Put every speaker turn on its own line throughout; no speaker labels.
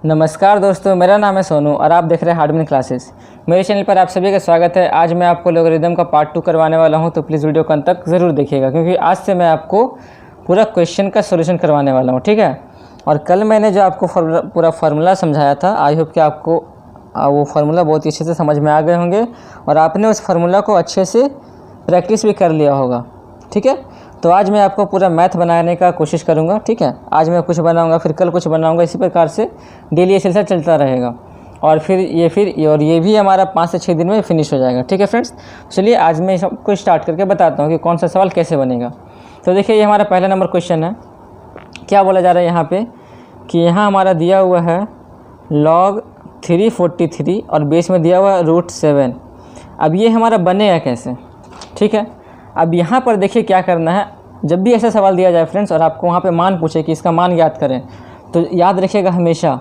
नमस्कार दोस्तों, मेरा नाम है सोनू और आप देख रहे हैं हार्डमैन क्लासेस। मेरे चैनल पर आप सभी का स्वागत है। आज मैं आपको लोगरिदम का पार्ट 2 करवाने वाला हूं, तो प्लीज़ वीडियो को अंत तक ज़रूर देखिएगा, क्योंकि आज से मैं आपको पूरा क्वेश्चन का सॉल्यूशन करवाने वाला हूं, ठीक है। और कल मैंने जो आपको पूरा फार्मूला समझाया था, आई होप कि आपको वो फार्मूला बहुत ही अच्छे से समझ में आ गए होंगे और आपने उस फार्मूला को अच्छे से प्रैक्टिस भी कर लिया होगा, ठीक है। तो आज मैं आपको पूरा मैथ बनाने का कोशिश करूंगा, ठीक है। आज मैं कुछ बनाऊंगा, फिर कल कुछ बनाऊंगा, इसी प्रकार से डेली ये सिलसिला चलता रहेगा और फिर ये भी हमारा 5 से 6 दिन में फिनिश हो जाएगा, ठीक है फ्रेंड्स। चलिए आज मैं सबको स्टार्ट करके बताता हूँ कि कौन सा सवाल कैसे बनेगा। तो देखिए, ये हमारा पहला नंबर क्वेश्चन है। क्या बोला जा रहा है यहाँ पर कि यहाँ हमारा दिया हुआ है log 343 और बेस में दिया हुआ है √7। अब ये हमारा बनेगा कैसे, ठीक है। अब यहाँ पर देखिए क्या करना है। जब भी ऐसा सवाल दिया जाए फ्रेंड्स और आपको वहाँ पे मान पूछे कि इसका मान ज्ञात करें, तो याद रखिएगा हमेशा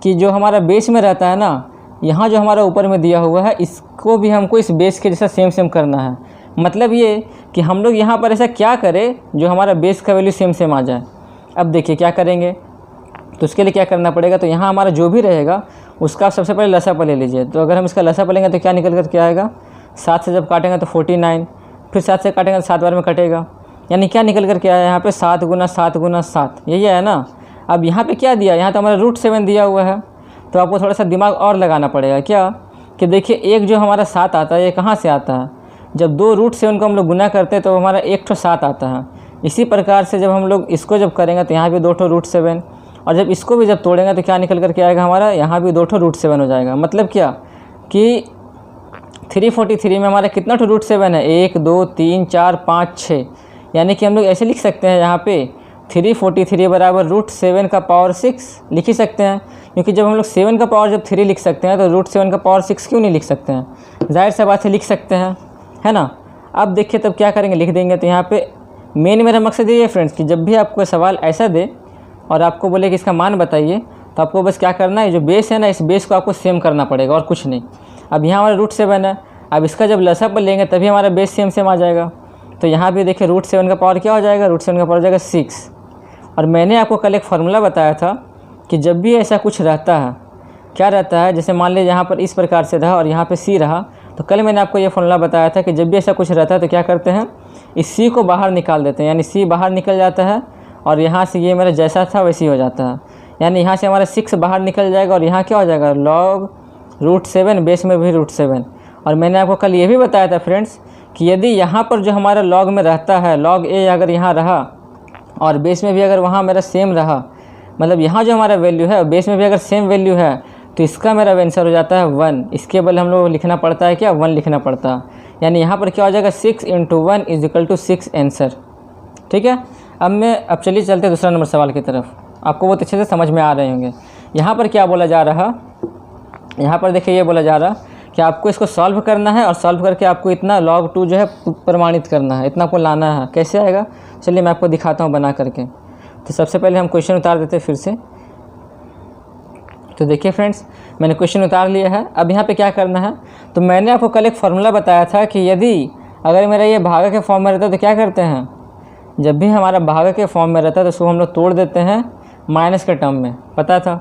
कि जो हमारा बेस में रहता है ना, यहाँ जो हमारा ऊपर में दिया हुआ है, इसको भी हमको इस बेस के जैसा सेम करना है। मतलब ये कि हम लोग यहाँ पर ऐसा क्या करें जो हमारा बेस का वैल्यू सेम आ जाए। अब देखिए क्या करेंगे, तो उसके लिए क्या करना पड़ेगा। तो यहाँ हमारा जो भी रहेगा उसका आप सबसे पहले लसापा ले लीजिए। तो अगर हम इसका लसापा लेंगे तो क्या निकल कर क्या आएगा, 7 से जब काटेंगे तो 49, फिर 7 से काटेंगे तो 7 बार में कटेगा, यानी क्या निकल कर के आया यहाँ पे 7 गुना 7 गुना 7, यही है ना। अब यहाँ पे क्या दिया, यहाँ तो हमारा √7 दिया हुआ है। तो आपको थोड़ा सा दिमाग और लगाना पड़ेगा क्या, कि देखिए एक जो हमारा 7 आता है, ये कहाँ से आता है। जब 2 √7 को हम लोग गुना करते हैं तो हमारा 1 7 आता है। इसी प्रकार से जब हम लोग इसको जब करेंगे तो यहाँ भी 2 √7, और जब इसको भी जब तोड़ेंगे तो क्या निकल कर के आएगा हमारा, यहाँ भी 2 √7 हो जाएगा। मतलब क्या कि 343 में हमारा कितना √7 है, 1 2 3 4 5 6, यानी कि हम लोग ऐसे लिख सकते हैं यहाँ पे 343 बराबर √7 का पावर 6 लिख ही सकते हैं। क्योंकि जब हम लोग 7 का पावर जब 3 लिख सकते हैं तो √7 का पावर 6 क्यों नहीं लिख सकते हैं, जाहिर सा बात है लिख सकते हैं, है ना। अब देखिए तब क्या करेंगे, लिख देंगे। तो यहाँ पे मेन मेरा मकसद ये है फ्रेंड्स कि जब भी आपको सवाल ऐसा दे और आपको बोले कि इसका मान बताइए, तो आपको बस क्या करना है, जो बेस है ना, इस बेस को आपको सेम करना पड़ेगा और कुछ नहीं। अब यहाँ हमारा √7 है, अब इसका जब लसा पर लेंगे तभी हमारा बेस सेम आ जाएगा। तो यहाँ भी देखिए √7 का पावर क्या हो जाएगा, √7 का पावर हो जाएगा 6। और मैंने आपको कल एक फार्मूला बताया था कि जब भी ऐसा कुछ रहता है, क्या रहता है, जैसे मान लीजिए यहाँ पर इस प्रकार से रहा और यहाँ पे C रहा, तो कल मैंने आपको ये फार्मूला बताया था कि जब भी ऐसा कुछ रहता है तो क्या करते हैं, इस C को बाहर निकाल देते हैं, यानी C बाहर निकल जाता है और यहाँ से ये मेरा जैसा था वैसे ही हो जाता है। यानी यहाँ से हमारा 6 बाहर निकल जाएगा और यहाँ क्या हो जाएगा, log √7, बेस में भी √7। और मैंने आपको कल ये भी बताया था फ्रेंड्स कि यदि यहाँ पर जो हमारा log में रहता है, log A अगर यहाँ रहा और बेस में भी अगर वहाँ मेरा सेम रहा, मतलब यहाँ जो हमारा वैल्यू है बेस में भी अगर सेम वैल्यू है, तो इसका मेरा आंसर हो जाता है 1। इसके बदले हम लोग लिखना पड़ता है क्या, 1 लिखना पड़ता है। यानी यहाँ पर क्या हो जाएगा, 6 × 1 = 6 आंसर, ठीक है। अब चलिए चलते हैं दूसरा नंबर सवाल की तरफ। आपको बहुत अच्छे से समझ में आ रहे होंगे। यहाँ पर क्या बोला जा रहा, यहाँ पर देखिए ये बोला जा रहा कि आपको इसको सॉल्व करना है और सॉल्व करके आपको इतना log 2 जो है प्रमाणित करना है, इतना आपको लाना है। कैसे आएगा, चलिए मैं आपको दिखाता हूँ बना करके। तो सबसे पहले हम क्वेश्चन उतार देते हैं फिर से। तो देखिए फ्रेंड्स, मैंने क्वेश्चन उतार लिया है। अब यहाँ पे क्या करना है, तो मैंने आपको कल एक फार्मूला बताया था कि यदि अगर मेरा ये भागा के फॉर्म में रहता है तो क्या करते हैं, जब भी हमारा भागा के फॉर्म में रहता है तो उसको हम लोग तोड़ देते हैं माइनस के टर्म में, पता था।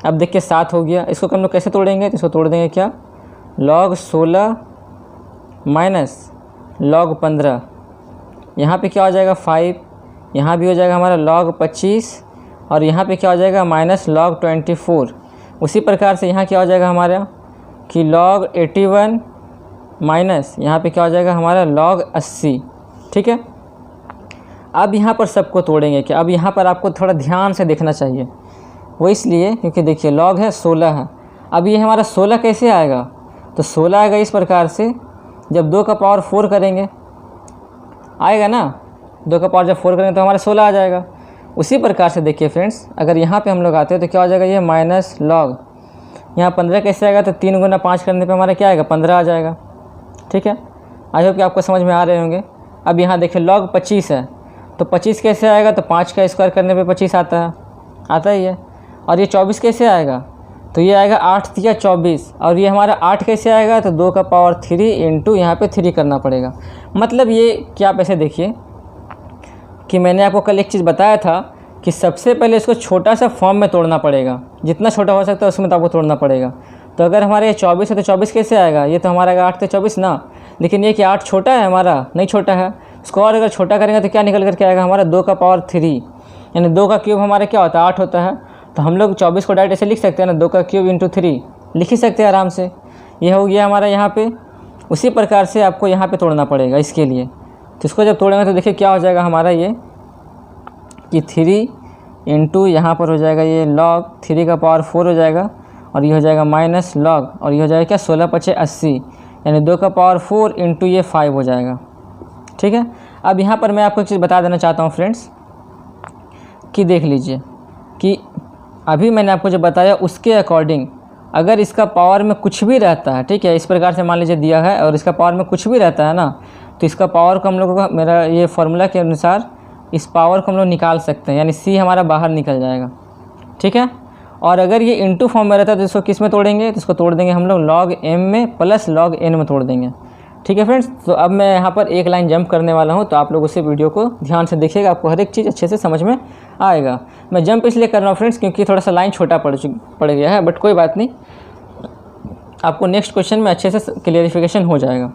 अब देखिए 7 हो गया, इसको हम लोग कैसे तोड़ेंगे, तो इसको तोड़ देंगे क्या, log 16 माइनस log 15, यहाँ पे क्या हो जाएगा 5, यहाँ भी हो जाएगा हमारा log 25 और यहाँ पे क्या हो जाएगा माइनस log 24। उसी प्रकार से यहाँ क्या हो जाएगा हमारा कि log 81 माइनस यहाँ पे क्या हो जाएगा हमारा log 80, ठीक है। अब यहाँ पर सबको तोड़ेंगे क्या, अब यहाँ पर आपको थोड़ा ध्यान से देखना चाहिए। वो इसलिए क्योंकि देखिए log है 16 है। अब ये हमारा 16 कैसे आएगा, तो 16 आएगा इस प्रकार से, जब 2 का पावर 4 करेंगे आएगा ना, 2 का पावर जब 4 करेंगे तो हमारा 16 आ जाएगा। उसी प्रकार से देखिए फ्रेंड्स, अगर यहाँ पे हम लोग आते हैं तो क्या हो जाएगा, ये माइनस log, यहाँ 15 कैसे आएगा, तो 3 गुना 5 करने पे हमारा क्या आएगा, 15 आ जाएगा, ठीक है। आई होप कि आपको समझ में आ रहे होंगे। अब यहाँ देखिए log 25 है, तो 25 कैसे आएगा, तो 5 का स्क्वायर करने पे 25 आता ही है। और ये 24 कैसे आएगा, तो ये आएगा 8 × 24, और ये हमारा 8 कैसे आएगा, तो 2 का पावर 3 × यहाँ पे 3 करना पड़ेगा। मतलब ये क्या, आप ऐसे देखिए कि मैंने आपको कल एक चीज़ बताया था कि सबसे पहले इसको छोटा सा फॉर्म में तोड़ना पड़ेगा, जितना छोटा हो सकता है उसमें तो आपको तोड़ना पड़ेगा। तो अगर हमारे ये 24 है तो 24 कैसे आएगा, ये तो हमारा आएगा 8 तो 24 ना, लेकिन ये कि 8 छोटा है हमारा, नहीं छोटा है। इसको और अगर छोटा करेंगे तो क्या निकल करके आएगा हमारा 2 का पावर 3, यानी 2 का क्यूब हमारा क्या होता है 8 होता है। तो हम लोग 24 को डायरेक्ट ऐसे लिख सकते हैं ना, 2 का क्यूब इंटू 3 लिख ही सकते हैं आराम से। ये हो गया हमारा यहाँ पे। उसी प्रकार से आपको यहाँ पे तोड़ना पड़ेगा इसके लिए। तो इसको जब तोड़ेंगे तो देखिए क्या हो जाएगा हमारा ये कि 3 इंटू यहाँ पर हो जाएगा ये लॉग 3 का पावर 4 हो जाएगा, और ये हो जाएगा माइनस लॉग, और ये हो जाएगा क्या 16 पचे 80, यानी 2 का पावर 4 इंटू ये 5 हो जाएगा। ठीक है। अब यहाँ पर मैं आपको एक चीज़ बता देना चाहता हूँ फ्रेंड्स कि देख लीजिए कि अभी मैंने आपको जो बताया उसके अकॉर्डिंग अगर इसका पावर में कुछ भी रहता है, ठीक है, इस प्रकार से मान लीजिए दिया है और इसका पावर में कुछ भी रहता है ना, तो इसका पावर को हम लोगों का मेरा ये फार्मूला के अनुसार इस पावर को हम लोग निकाल सकते हैं, यानी सी हमारा बाहर निकल जाएगा। ठीक है। और अगर ये इंटू फॉर्म में रहता है तो इसको किस में तोड़ेंगे, तो इसको तोड़ देंगे हम लोग लॉग एम में प्लस लॉग एन में तोड़ देंगे। ठीक है फ्रेंड्स। तो अब मैं यहाँ पर एक लाइन जंप करने वाला हूँ, तो आप लोग उसे वीडियो को ध्यान से देखिएगा, आपको हर एक चीज़ अच्छे से समझ में आएगा। मैं जंप इसलिए कर रहा हूँ फ्रेंड्स क्योंकि थोड़ा सा लाइन छोटा पड़ गया है, बट कोई बात नहीं, आपको नेक्स्ट क्वेश्चन में अच्छे से क्लियरिफिकेशन हो जाएगा।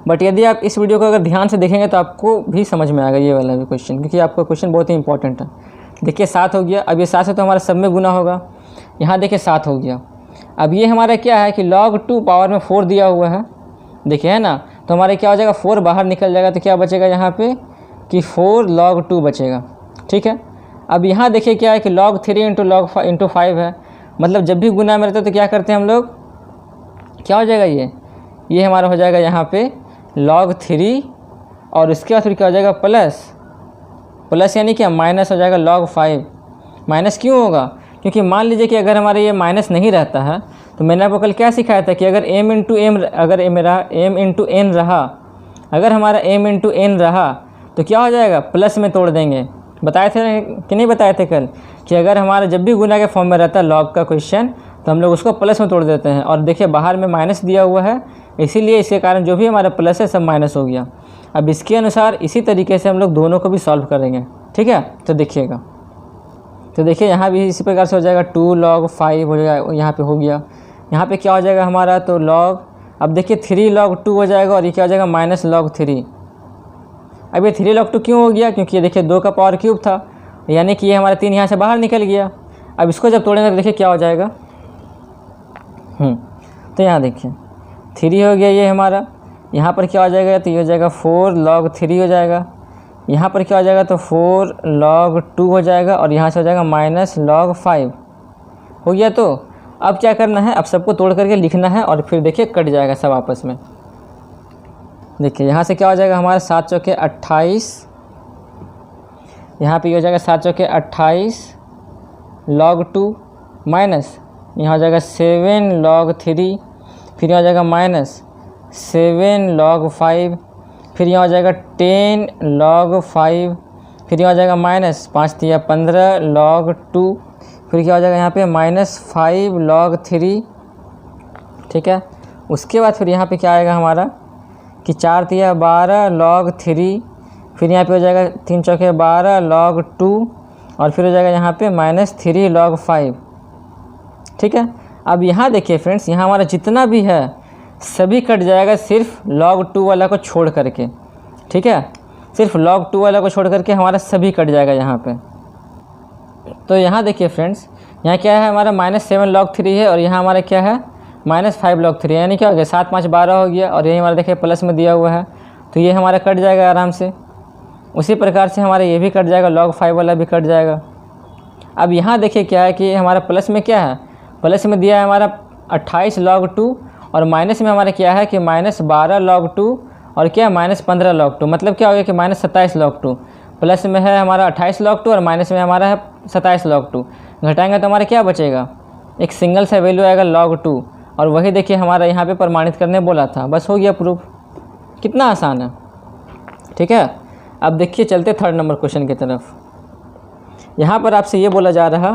बट यदि आप इस वीडियो को अगर ध्यान से देखेंगे तो आपको भी समझ में आएगा ये वाला भी क्वेश्चन, क्योंकि आपका क्वेश्चन बहुत ही इंपॉर्टेंट है। देखिए 7 हो गया। अब ये 7 से तो हमारा सब में गुना होगा, यहाँ देखिए 7 हो गया। अब ये हमारा क्या है कि log 2 पावर में 4 दिया हुआ है, देखिए है ना, तो हमारे क्या हो जाएगा 4 बाहर निकल जाएगा, तो क्या बचेगा यहाँ पे कि 4 log 2 बचेगा। ठीक है। अब यहाँ देखिए क्या है कि log 3 इंटू 5 है, मतलब जब भी गुना में रहता है तो क्या करते हैं हम लोग, क्या हो जाएगा ये हमारा हो जाएगा यहाँ पे log 3, और इसके बाद फिर क्या हो जाएगा प्लस यानी क्या माइनस हो जाएगा log 5। माइनस क्यों होगा, क्योंकि मान लीजिए कि अगर हमारे ये माइनस नहीं रहता है तो मैंने आपको कल क्या सिखाया था कि अगर m इंटू एम, अगर मेरा m इंटू एन रहा, अगर हमारा m इंटू एन रहा तो क्या हो जाएगा प्लस में तोड़ देंगे। बताए थे कि नहीं बताए थे कल कि अगर हमारा जब भी गुना के फॉर्म में रहता है लॉग का क्वेश्चन तो हम लोग उसको प्लस में तोड़ देते हैं। और देखिए बाहर में माइनस दिया हुआ है, इसीलिए इसके कारण जो भी हमारा प्लस है सब माइनस हो गया। अब इसके अनुसार इसी तरीके से हम लोग दोनों को भी सॉल्व करेंगे। ठीक है। तो देखिएगा, तो देखिए यहाँ भी इसी प्रकार से हो जाएगा 2 log 5 हो जाएगा, यहाँ पे हो गया। यहाँ पे क्या हो जाएगा हमारा तो log, अब देखिए 3 log 2 हो जाएगा, और ये क्या हो जाएगा माइनस log 3। अब ये 3 log 2 क्यों हो गया, क्योंकि ये देखिए 2 का पावर क्यूब था, यानी कि ये हमारा 3 यहाँ से बाहर निकल गया। अब इसको जब तोड़ेंगे तो देखिए क्या हो जाएगा, तो यहाँ देखिए 3 हो गया ये हमारा, यहाँ पर क्या हो जाएगा तो ये हो जाएगा 4 log 3 हो जाएगा, यहाँ पर क्या हो जाएगा तो 4 log 2 हो जाएगा, और यहाँ से हो जाएगा माइनस log 5 हो गया। तो अब क्या करना है, अब सबको तोड़ करके लिखना है, और फिर देखिए कट जाएगा सब आपस में। देखिए यहाँ से क्या हो जाएगा हमारा 7 चौके 28, यहाँ पे हो जाएगा 7 चौके 28 log 2 माइनस यहाँ हो जाएगा 7 log 3, फिर यहाँ हो जाएगा माइनस 7 log 5, फिर यहाँ हो जाएगा 10 log 5, फिर यहाँ हो जाएगा माइनस 5 या 15 log 2, फिर क्या हो जाएगा यहाँ पे माइनस 5 log 3। ठीक है। उसके बाद फिर यहाँ पे क्या आएगा हमारा कि 4 या 12 log 3, फिर यहाँ पे हो जाएगा 3 चौके 12 log 2, और फिर हो जाएगा यहाँ पे माइनस 3 log 5। ठीक है। अब यहाँ देखिए फ्रेंड्स, यहाँ हमारा जितना भी है सभी कट जाएगा सिर्फ log 2 वाला को छोड़ करके। ठीक है। सिर्फ log 2 वाला को छोड़ करके हमारा सभी कट जाएगा यहाँ पे। तो यहाँ देखिए फ्रेंड्स, यहाँ क्या है हमारा माइनस 7 log 3 है, और यहाँ हमारा क्या है माइनस 5 log 3, यानी क्या हो गया 7 5 12 हो गया, और यही हमारा देखिए प्लस में दिया हुआ है, तो ये हमारा कट जाएगा आराम से। उसी प्रकार से हमारा ये भी कट जाएगा, log 5 वाला भी कट जाएगा। अब यहाँ देखिए क्या है कि हमारा प्लस में क्या है, प्लस में दिया है हमारा 28 log 2, और माइनस में हमारा क्या है कि माइनस 12 log 2, और क्या माइनस 15 log 2, मतलब क्या हो गया कि माइनस 27 log 2। प्लस में है हमारा 28 log 2 और माइनस में हमारा है 27 log 2। घटाएंगे तो हमारा क्या बचेगा, एक सिंगल सा वैल्यू आएगा log 2, और वही देखिए हमारा यहाँ पे प्रमाणित करने बोला था, बस हो गया प्रूफ। कितना आसान है। ठीक है। अब देखिए चलते 3rd नंबर क्वेश्चन की तरफ। यहाँ पर आपसे ये बोला जा रहा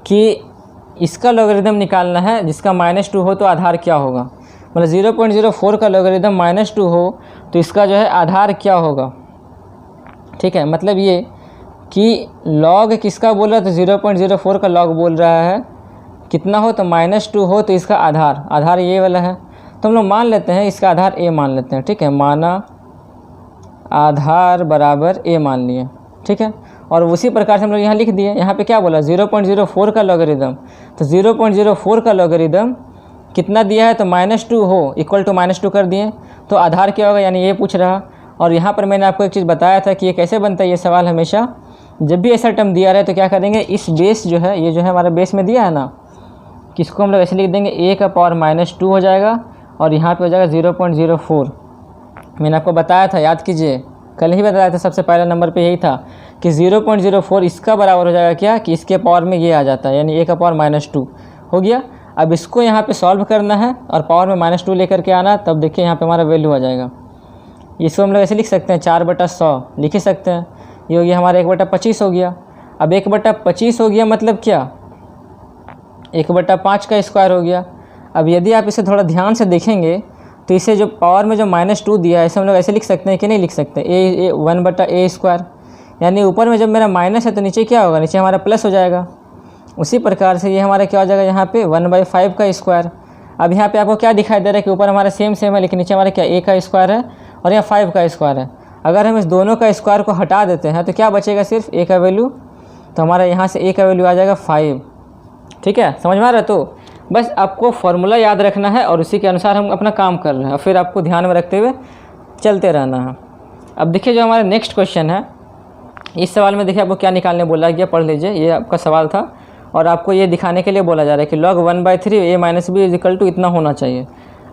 कि इसका लॉगरिदम निकालना है जिसका -2 हो तो आधार क्या होगा, मतलब 0.04 का लॉगरिदम -2 हो तो इसका जो है आधार क्या होगा। ठीक है। मतलब ये कि लॉग किसका बोल रहा है, तो 0.04 का लॉग बोल रहा है। कितना हो तो -2 हो तो इसका आधार ये वाला है, तो हम लोग मान लेते हैं इसका आधार a मान लेते हैं। ठीक है, माना आधार बराबर a मान लिए। ठीक है, और उसी प्रकार से हम लोग यहाँ लिख दिए। यहाँ पे क्या बोला 0.04 का लॉगरिदम, तो 0.04 का लॉगरिदम कितना दिया है, तो -2 हो इक्वल टू -2 कर दिए, तो आधार क्या होगा, यानी ये पूछ रहा। और यहाँ पर मैंने आपको एक चीज़ बताया था कि ये कैसे बनता है ये सवाल, हमेशा जब भी ऐसा टर्म दिया रहे तो क्या करेंगे, इस बेस जो है, ये जो है हमारा बेस में दिया है ना, किसको हम लोग ऐसे लिख देंगे a का पावर -2 हो जाएगा, और यहाँ पे हो जाएगा 0.04। मैंने आपको बताया था, याद कीजिए, कल ही बताया था, सबसे पहला नंबर पे यही था कि 0.04 इसका बराबर हो जाएगा क्या, कि इसके पावर में ये आ जाता है, यानी a का पावर -2 हो गया। अब इसको यहाँ पे सॉल्व करना है और पावर में -2 लेकर के आना, तब देखिए यहाँ पे हमारा वैल्यू आ जाएगा। इसको हम लोग ऐसे लिख सकते हैं 4/100 लिख ही सकते हैं, ये हो गया हमारा 1/25 हो गया। अब 1/25 हो गया मतलब क्या, 1/5 का स्क्वायर हो गया। अब यदि आप इसे थोड़ा ध्यान से देखेंगे तो इसे जो पावर में जो -2 दिया है, इसे हम लोग ऐसे लिख सकते हैं कि नहीं लिख सकते, 1/a², यानी ऊपर में जब मेरा माइनस है तो नीचे क्या होगा, नीचे हमारा प्लस हो जाएगा। उसी प्रकार से ये हमारा क्या हो जाएगा, यहाँ पे 1/5 का स्क्वायर। अब यहाँ पे आपको क्या दिखाई दे रहा है कि ऊपर हमारा सेम है, लेकिन नीचे हमारा क्या a का स्क्वायर है और यहाँ 5 का स्क्वायर है। अगर हम इस दोनों का स्क्वायर को हटा देते हैं तो क्या बचेगा, सिर्फ a का वैल्यू, तो हमारा यहाँ से a का वैल्यू आ जाएगा 5। ठीक है, समझ में आ रहा है। तो बस आपको फॉर्मूला याद रखना है और उसी के अनुसार हम अपना काम कर रहे हैं, और फिर आपको ध्यान में रखते हुए चलते रहना है। अब देखिए जो हमारा नेक्स्ट क्वेश्चन है, इस सवाल में देखिए आपको क्या निकालने बोला गया, पढ़ लीजिए, ये आपका सवाल था और आपको ये दिखाने के लिए बोला जा रहा है कि log 1/3 a - b equal to इतना होना चाहिए।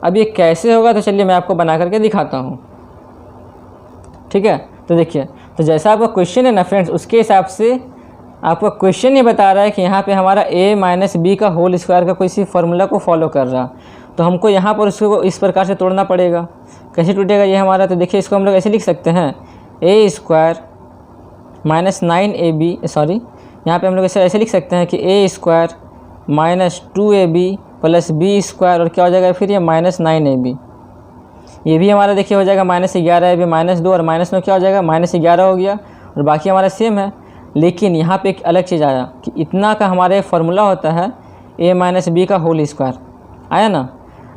अब ये कैसे होगा, तो चलिए मैं आपको बना करके दिखाता हूँ। ठीक है, तो देखिए, तो जैसा आपका क्वेश्चन है ना फ्रेंड्स, उसके हिसाब से आपका क्वेश्चन ये बता रहा है कि यहाँ पे हमारा a - b का होल स्क्वायर का कोई सी फार्मूला को फॉलो कर रहा, तो हमको यहाँ पर उसको इस प्रकार से तोड़ना पड़ेगा। कैसे टूटेगा ये हमारा, तो देखिए इसको हम लोग ऐसे लिख सकते हैं, a² - 9ab, सॉरी यहाँ पे हम लोग ऐसे लिख सकते हैं कि a² - 2ab + b² और क्या हो जाएगा फिर ये -9ab। ये भी हमारा देखिए हो जाएगा -11ab -2 और -9 क्या हो जाएगा, -11 हो गया, और बाकी हमारा सेम है। लेकिन यहाँ पे एक अलग चीज़ आया कि इतना का हमारे फार्मूला होता है a - b का होल स्क्वायर, आया ना।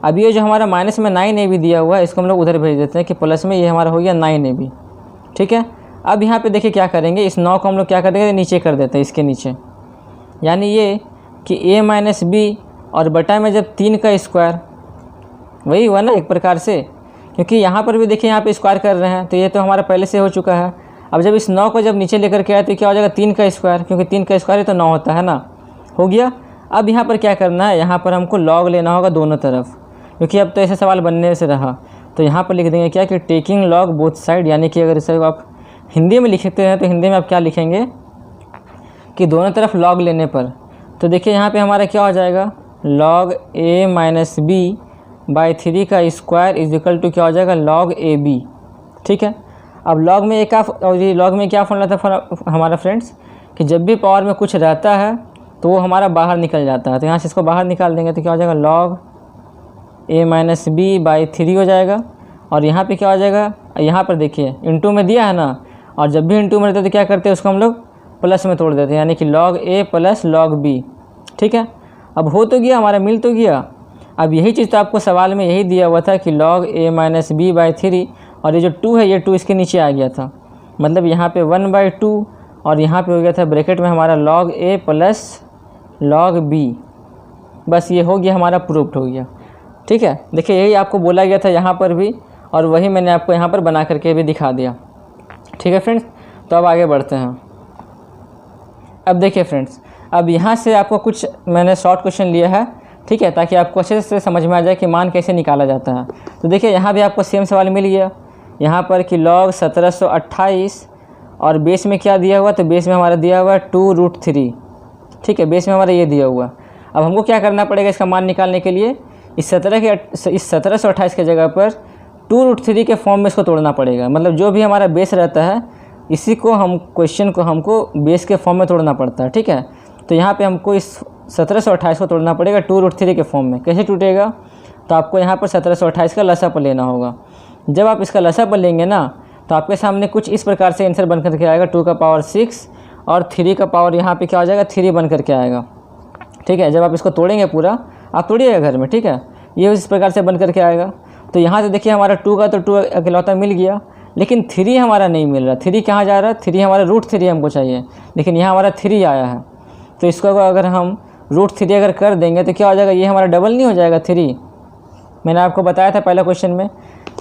अब ये जो हमारा माइनस में 9ab दिया हुआ है, इसको हम लोग उधर भेज देते हैं कि प्लस में ये हमारा हो गया 9ab। ठीक है, अब यहाँ पे देखिए क्या करेंगे, इस 9 को हम लोग क्या कर देंगे, नीचे कर देते हैं, इसके नीचे, यानी ये कि a - b और बटा में जब 3 का स्क्वायर, वही हुआ ना एक प्रकार से, क्योंकि यहाँ पर भी देखिए यहाँ पे स्क्वायर कर रहे हैं, तो ये तो हमारा पहले से हो चुका है। अब जब इस 9 को जब नीचे लेकर के आए तो क्या हो जाएगा, 3 का स्क्वायर, क्योंकि 3 का स्क्वायर ही तो 9 होता है ना, हो गया। अब यहाँ पर क्या करना है, यहाँ पर हमको लॉग लेना होगा दोनों तरफ, क्योंकि अब तो ऐसा सवाल बनने से रहा, तो यहाँ पर लिख देंगे क्या कि टेकिंग लॉग बोथ साइड, यानी कि अगर इसे आप हिंदी में लिखते हैं तो हिंदी में आप क्या लिखेंगे कि दोनों तरफ लॉग लेने पर, तो देखिए यहाँ पे हमारा क्या हो जाएगा, log a - b/3 का स्क्वायर इज इक्वल टू क्या हो जाएगा, log ab। ठीक है, अब लॉग में एक और ये लॉग में क्या फॉर्मूला था हमारा फ्रेंड्स, कि जब भी पावर में कुछ रहता है तो वो हमारा बाहर निकल जाता है, तो यहाँ से इसको बाहर निकाल देंगे तो क्या हो जाएगा, log a - b/3 हो जाएगा। और यहाँ पे क्या हो जाएगा, यहाँ पर देखिए इंटू में दिया है ना, और जब भी इंटू में रहता है तो क्या करते हैं, उसको हम लोग प्लस में तोड़ देते हैं, यानी कि log a + log b। ठीक है, अब हो तो गया हमारा, मिल तो गया। अब यही चीज़ तो आपको सवाल में यही दिया हुआ था कि log a - b/3, और ये जो 2 है, ये 2 इसके नीचे आ गया था, मतलब यहाँ पे 1/2 और यहाँ पे हो गया था ब्रैकेट में हमारा log a + log b। बस ये हो गया हमारा, प्रूफ्ड हो गया। ठीक है, देखिए यही आपको बोला गया था यहाँ पर भी, और वही मैंने आपको यहाँ पर बना करके भी दिखा दिया। ठीक है फ्रेंड्स, तो अब आगे बढ़ते हैं। अब देखिए फ्रेंड्स, अब यहाँ से आपको कुछ मैंने शॉर्ट क्वेश्चन लिया है, ठीक है, ताकि आपको अच्छे से समझ में आ जाए कि मान कैसे निकाला जाता है। तो देखिए यहाँ भी आपको सेम सवाल मिल गया, यहाँ पर कि log 1728 और बेस में क्या दिया हुआ, तो बेस में हमारा दिया हुआ 2√3। ठीक है, बेस में हमारा ये दिया हुआ। अब हमको क्या करना पड़ेगा इसका मान निकालने के लिए, इस 1728 के जगह पर 2√3 के फॉर्म में इसको तोड़ना पड़ेगा, मतलब जो भी हमारा बेस रहता है इसी को हम क्वेश्चन को हमको बेस के फॉर्म में तोड़ना पड़ता है। ठीक है, तो यहाँ पे हमको इस 1728 को तोड़ना पड़ेगा 2√3 के फॉर्म में। कैसे टूटेगा, तो आपको यहाँ पर 1728 का लसाप लेना होगा। जब आप इसका लसाप लेंगे ना, तो आपके सामने कुछ इस प्रकार से आंसर बन कर के आएगा, 2 का पावर 6 और 3 का पावर यहाँ पे क्या हो जाएगा 3 बन करके आएगा। ठीक है, जब आप इसको तोड़ेंगे पूरा, आप तोड़िएगा घर में, ठीक है, ये इस प्रकार से बन करके आएगा। तो यहाँ से देखिए हमारा 2 का तो 2 अकेलौता मिल गया, लेकिन 3 हमारा नहीं मिल रहा। 3 कहाँ जा रहा है, 3 हमारा √3 हमको चाहिए, लेकिन यहाँ हमारा 3 आया है। तो इसको अगर हम √3 अगर कर देंगे तो क्या हो जाएगा, ये हमारा डबल नहीं हो जाएगा 3। मैंने आपको बताया था पहला क्वेश्चन में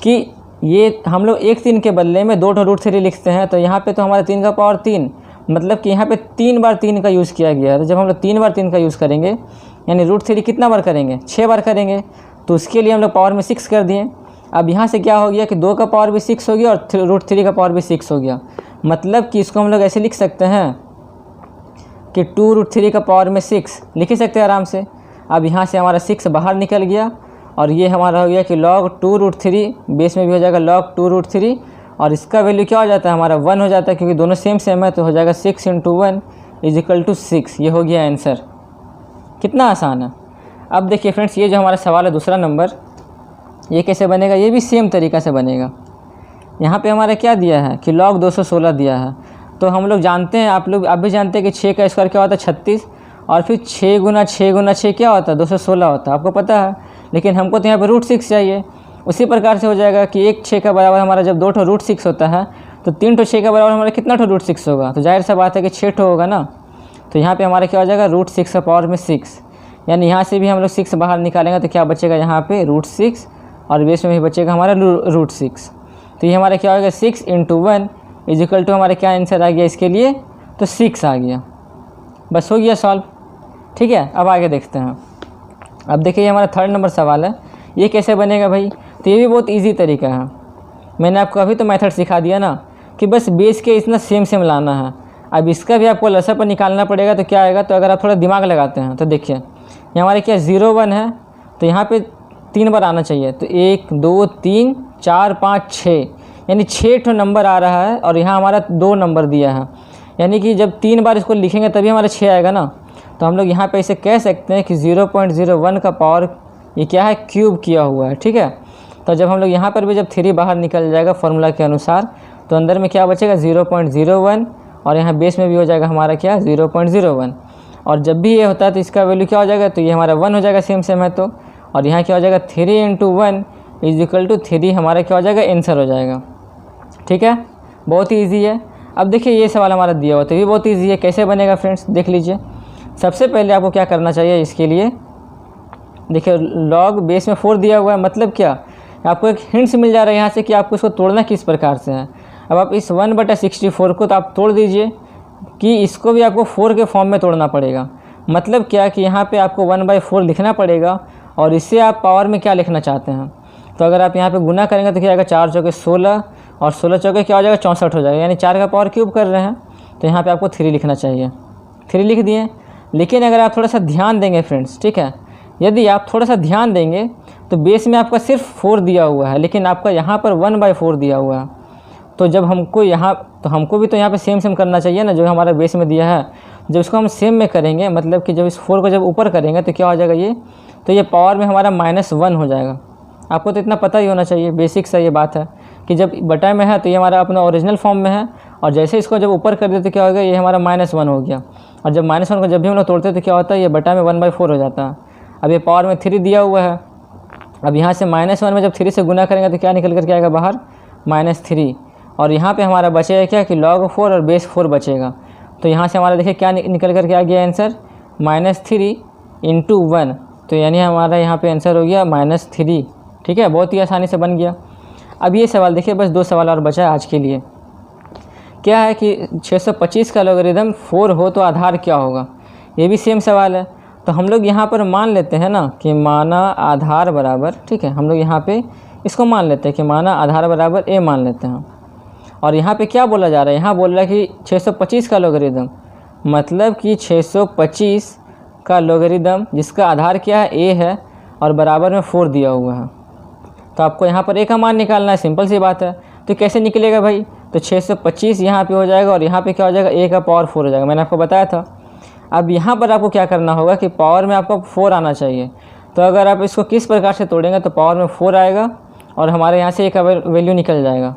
कि ये हम लोग एक 3 के बदले में 2 √3 लिखते हैं। तो यहाँ पे तो हमारा 3 का पावर 3, मतलब कि यहाँ पे 3 बार 3 का यूज़ किया गया है। तो जब हम लोग 3 बार 3 का यूज़ करेंगे, यानी √3 कितना बार करेंगे, 6 बार करेंगे। तो उसके लिए हम लोग पावर में 6 कर दिए। अब यहाँ से क्या हो गया कि 2 का पावर भी 6 हो गया और √3 का पावर भी 6 हो गया। मतलब कि इसको हम लोग ऐसे लिख सकते हैं कि 2 √3 का पावर में 6 लिख ही सकते हैं आराम से। अब यहाँ से हमारा 6 बाहर निकल गया और ये हमारा हो गया कि log 2 √3, बेस में भी हो जाएगा log 2 √3, और इसका वैल्यू क्या हो जाता है हमारा 1 हो जाता है, क्योंकि दोनों सेम है। तो हो जाएगा 6 × 1 = 6। ये हो गया आंसर। कितना आसान है। अब देखिए फ्रेंड्स, ये जो हमारा सवाल है दूसरा नंबर, ये कैसे बनेगा, ये भी सेम तरीक़ा से बनेगा। यहाँ पे हमारा क्या दिया है कि log 216 दिया है। तो हम लोग जानते हैं, आप भी जानते हैं कि 6 का स्क्वायर क्या होता है 36, और फिर 6 × 6 × 6 क्या होता है 216 होता है, आपको पता है। लेकिन हमको तो यहाँ पे √6 चाहिए। उसी प्रकार से हो जाएगा कि 1 6 का बराबर हमारा जब 2 √6 होता है, तो 3 6 का बराबर हमारा कितना √6 होगा। तो जाहिर सा बात है कि 6 होगा ना। तो यहाँ पे हमारा क्या हो जाएगा √6 का पावर में 6, यानी यहाँ से भी हम लोग 6 बाहर निकालेंगे तो क्या बचेगा यहाँ पे √6, और बेस में भी बचेगा हमारा √6। तो ये हमारा क्या हो गया 6 × 1 = हमारा क्या आंसर आ गया इसके लिए, तो 6 आ गया। बस हो गया सॉल्व। ठीक है, अब आगे देखते हैं। अब देखिए ये हमारा थर्ड नंबर सवाल है। ये कैसे बनेगा भाई, तो ये भी बहुत इजी तरीका है। मैंने आपको अभी तो मेथड सिखा दिया ना कि बस बेस के इतना सेम लाना है। अब इसका भी आपको लसा पर निकालना पड़ेगा। तो क्या आएगा, तो अगर आप थोड़ा दिमाग लगाते हैं तो देखिए ये हमारे क्या 0 1 है, तो यहाँ पे 3 बार आना चाहिए। तो 1 2 3 4 5 6, यानी 6 नंबर आ रहा है, और यहाँ हमारा 2 नंबर दिया है। यानी कि जब 3 बार इसको लिखेंगे तभी हमारा 6 आएगा ना। तो हम लोग यहाँ पे इसे कह सकते हैं कि 0.01 का पावर ये क्या है, क्यूब किया हुआ है। ठीक है, तो जब हम लोग यहाँ पर भी जब 3 बाहर निकल जाएगा फॉर्मूला के अनुसार, तो अंदर में क्या बचेगा 0.01, और यहाँ बेस में भी हो जाएगा हमारा क्या 0.01। और जब भी ये होता है तो इसका वैल्यू क्या हो जाएगा, तो ये हमारा 1 हो जाएगा, सेम है। तो और यहाँ क्या हो जाएगा 3 × 1 = 3 हमारा क्या हो जाएगा आंसर हो जाएगा। ठीक है, बहुत ही ईजी है। अब देखिए ये सवाल हमारा दिया हुआ तो ये बहुत ईजी है। कैसे बनेगा फ्रेंड्स, देख लीजिए। सबसे पहले आपको क्या करना चाहिए, इसके लिए देखिए log बेस में 4 दिया हुआ है, मतलब क्या, आपको एक हिंट्स मिल जा रहा है यहाँ से कि आपको इसको तोड़ना किस प्रकार से है। अब आप इस 1/64 को तो आप तोड़ दीजिए कि इसको भी आपको 4 के फॉर्म में तोड़ना पड़ेगा। मतलब क्या कि यहाँ पे आपको 1/4 लिखना पड़ेगा, और इससे आप पावर में क्या लिखना चाहते हैं। तो अगर आप यहाँ पे गुना करेंगे तो क्या आएगा 4 चौके 16, और 16 चौके क्या हो जाएगा 64 हो जाएगा, यानी 4 का पावर क्यूब कर रहे हैं। तो यहाँ पे आपको 3 लिखना चाहिए, 3 लिख दिए। लेकिन अगर आप थोड़ा सा ध्यान देंगे फ्रेंड्स, ठीक है, यदि आप थोड़ा सा ध्यान देंगे तो बेस में आपका सिर्फ 4 दिया हुआ है, लेकिन आपका यहाँ पर 1/4 दिया हुआ है। तो जब हमको हमको भी तो यहाँ पे सेम करना चाहिए ना, जो हमारा बेस में दिया है। जब इसको हम सेम में करेंगे, मतलब कि जब इस 4 को जब ऊपर करेंगे तो क्या हो जाएगा ये, तो ये पावर में हमारा -1 हो जाएगा। आपको तो इतना पता ही होना चाहिए, बेसिक सा ये बात है कि जब बटा में है तो ये हमारा अपना ओरिजिनल फॉर्म में है, और जैसे इसको जब ऊपर कर देते तो क्या होगा, ये हमारा -1 हो गया। और जब -1 को जब भी हम लोग तोड़ते हैं तो क्या होता है, ये बटा में 1/4 हो जाता है। अब ये पावर में 3 दिया हुआ है। अब यहाँ से -1 में जब 3 से गुना करेंगे तो क्या निकल कर के आएगा बाहर -3, और यहाँ पे हमारा बचेगा क्या कि log 4 और बेस 4 बचेगा। तो यहाँ से हमारा देखिए क्या निकल कर के आ गया आंसर, -3 × 1। तो यानी हमारा यहाँ पे आंसर हो गया -3। ठीक है, बहुत ही आसानी से बन गया। अब ये सवाल देखिए, बस 2 सवाल और बचा है आज के लिए। क्या है कि 625 का लॉगरिथम 4 हो तो आधार क्या होगा, ये भी सेम सवाल है। तो हम लोग यहाँ पर मान लेते हैं ना कि माना आधार बराबर, ठीक है, हम लोग यहाँ पे इसको मान लेते हैं कि माना आधार बराबर a मान लेते हैं। और यहाँ पे क्या बोला जा रहा है, यहाँ बोल रहा है कि 625 का लॉगरिथम, मतलब कि 625 का लॉगरिथम जिसका आधार क्या है a है, और बराबर में 4 दिया हुआ है। तो आपको यहाँ पर a का मान निकालना है, सिंपल सी बात है। तो कैसे निकलेगा भाई, तो 625 यहाँ पे हो जाएगा, और यहाँ पे क्या हो जाएगा a का पावर 4 हो जाएगा, मैंने आपको बताया था। अब यहाँ पर आपको क्या करना होगा कि पावर में आपको 4 आना चाहिए। तो अगर आप इसको किस प्रकार से तोड़ेंगे तो पावर में 4 आएगा, और हमारे यहाँ से a का वैल्यू निकल जाएगा।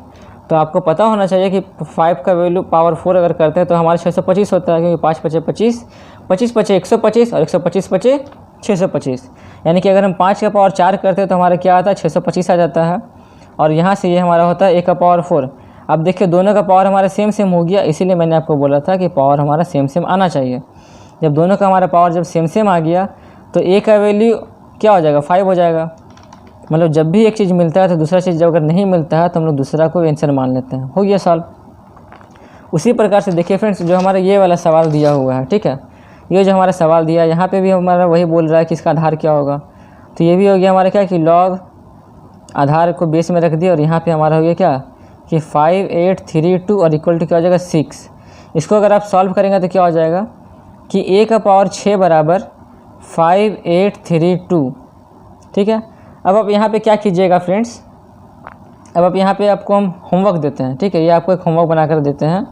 तो आपको पता होना चाहिए कि 5 का वैल्यू पावर 4 अगर करते हैं तो हमारा 625 होता है, क्योंकि 5 पचे 25, 25 पचे 125 और 125 पचे 625। यानी कि अगर हम 5 का पावर 4 करते हैं तो हमारा क्या आता है, 625 आ जाता है। और यहाँ से ये हमारा होता है a का पावर 4। अब देखिए दोनों का पावर हमारा सेम सेम हो गया, इसीलिए मैंने आपको बोला था कि पावर हमारा सेम सेम आना चाहिए। जब दोनों का हमारा पावर जब सेम सेम आ गया तो a का वैल्यू क्या हो जाएगा, 5 हो जाएगा। मतलब जब भी एक चीज़ मिलता है तो दूसरा चीज़ जब अगर नहीं मिलता है तो हम लोग दूसरा को आंसर मान लेते हैं। हो गया सॉल्व। उसी प्रकार से देखिए फ्रेंड्स, जो हमारा ये वाला सवाल दिया हुआ है, ठीक है, ये जो हमारा सवाल दिया है यहाँ पे भी हमारा वही बोल रहा है कि इसका आधार क्या होगा। तो ये भी हो गया हमारा क्या कि लॉग आधार को बेस में रख दिया, और यहाँ पे हमारा हो गया क्या कि 5, 8, 3, 2 और इक्वल टू क्या हो जाएगा 6। इसको अगर आप सॉल्व करेंगे तो क्या हो जाएगा कि a का पावर 6 बराबर 5, 8, 3, 2। ठीक है, अब आप यहाँ पे क्या कीजिएगा फ्रेंड्स, अब आप यहाँ पे आपको हम होमवर्क देते हैं, ठीक है, ये आपको एक होमवर्क बनाकर देते हैं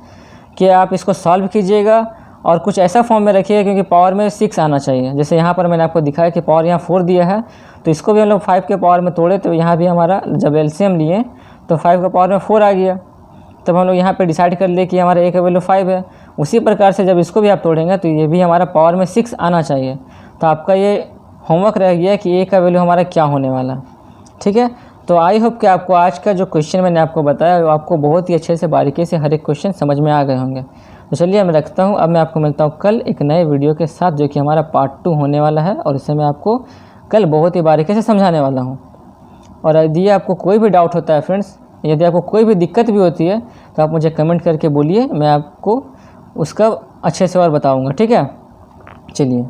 कि आप इसको सॉल्व कीजिएगा और कुछ ऐसा फॉर्म में रखिएगा क्योंकि पावर में 6 आना चाहिए। जैसे यहाँ पर मैंने आपको दिखाया कि पावर यहाँ 4 दिया है, तो इसको भी हम लोग 5 के पावर में तोड़े तो यहाँ भी हमारा जब एलसीएम लिए तो 5 का पावर में 4 आ गया। तब हम लोग यहाँ पे डिसाइड कर लिए कि हमारा a का वैल्यू 5 है। उसी प्रकार से जब इसको भी आप तोड़ेंगे तो ये भी हमारा पावर में 6 आना चाहिए। तो आपका ये होमवर्क रह गया कि a का वैल्यू हमारा क्या होने वाला। ठीक है, तो आई होप कि आपको आज का जो क्वेश्चन मैंने आपको बताया वो आपको बहुत ही अच्छे से बारीकी से हर एक क्वेश्चन समझ में आ गए होंगे। तो चलिए मैं रखता हूँ, अब मैं आपको मिलता हूँ कल एक नए वीडियो के साथ जो कि हमारा पार्ट 2 होने वाला है, और इसे मैं आपको कल बहुत ही बारीकी से समझाने वाला हूँ। और यदि आपको कोई भी डाउट होता है फ्रेंड्स, यदि आपको कोई भी दिक्कत भी होती है तो आप मुझे कमेंट करके बोलिए, मैं आपको उसका अच्छे से और बताऊँगा। ठीक है, चलिए।